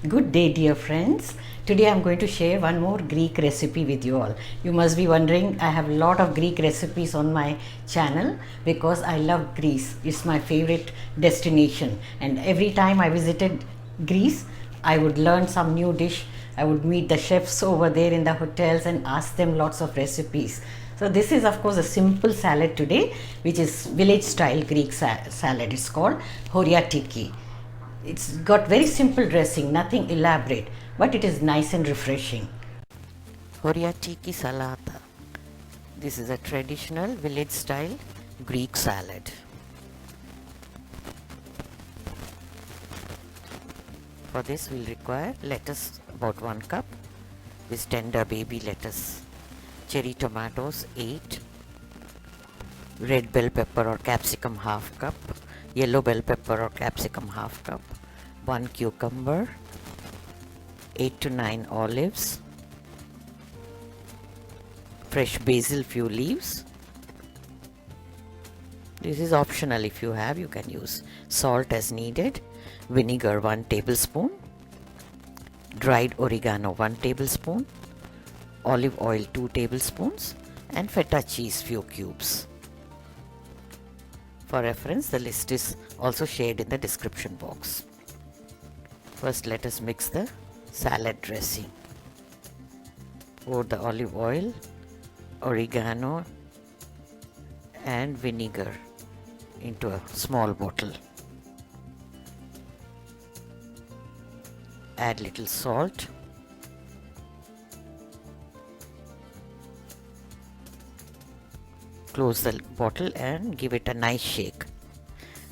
Good day, dear friends. Today I'm going to share one more Greek recipe with you all. You must be wondering, I have a lot of Greek recipes on my channel because I love Greece. It's my favorite destination, and every time I visited Greece, I would learn some new dish. I would meet the chefs over there in the hotels and ask them lots of recipes. So this is of course a simple salad today, which is village style Greek salad. It's called Horiatiki. It's got very simple dressing, nothing elaborate, but it is nice and refreshing. Horiatiki Salata. This is a traditional village style Greek salad. For this we'll require lettuce about 1 cup, this tender baby lettuce, cherry tomatoes 8, red bell pepper or capsicum half cup, yellow bell pepper or capsicum half cup, 1 cucumber, 8 to 9 olives, fresh basil few leaves. This is optional, if you have you can use. Salt as needed, vinegar 1 tablespoon, dried oregano 1 tablespoon, olive oil 2 tablespoons, and feta cheese few cubes. For reference, the list is also shared in the description box. First, let us mix the salad dressing. Pour the olive oil, oregano, and vinegar into a small bottle. Add little salt. Close the bottle and give it a nice shake.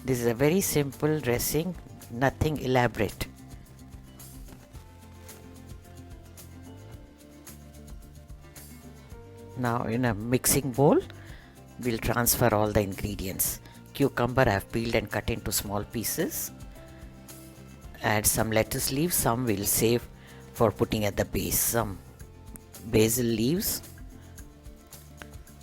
This is a very simple dressing, nothing elaborate. Now in a mixing bowl, we'll transfer all the ingredients. Cucumber I have peeled and cut into small pieces. Add some lettuce leaves, some we'll save for putting at the base. Some basil leaves.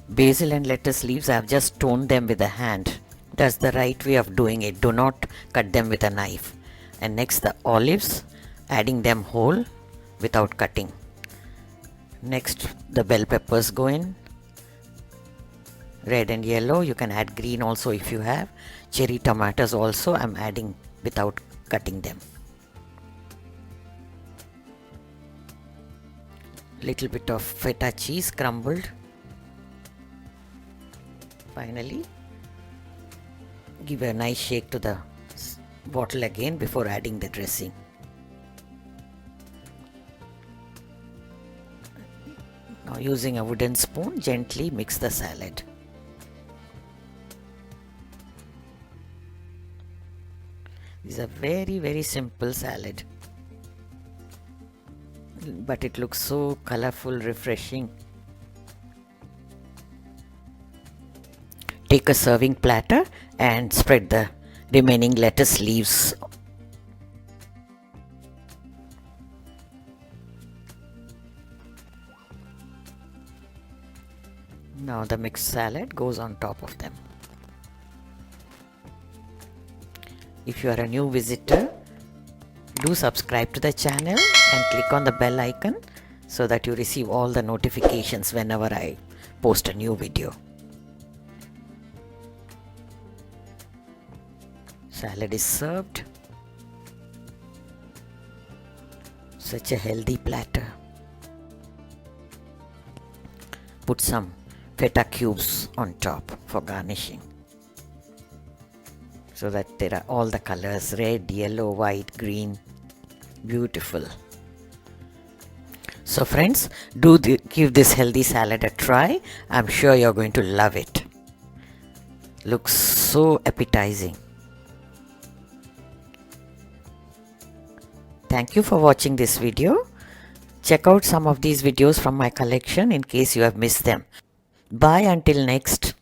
Basil and lettuce leaves, I have just toned them with a hand. That's the right way of doing it. Do not cut them with a knife. And next the olives, adding them whole without cutting. Next the bell peppers go in. Red and yellow, you can add green also if you have. Cherry tomatoes also I'm adding without cutting them. Little bit of feta cheese crumbled. Finally, give a nice shake to the bottle again before adding the dressing. Now using a wooden spoon, gently mix the salad. This is a very simple salad, but it looks so colorful, refreshing. Take a serving platter and spread the remaining lettuce leaves. Now the mixed salad goes on top of them. If you are a new visitor, do subscribe to the channel and click on the bell icon so that you receive all the notifications whenever I post a new video. Salad is served. Such a healthy platter. Put some feta cubes on top for garnishing, so that there are all the colors: red, yellow, white, green. Beautiful. So friends, give this healthy salad a try. I'm sure you're going to love it. Looks so appetizing. Thank you for watching this video. Check out some of these videos from my collection in case you have missed them. Bye until next.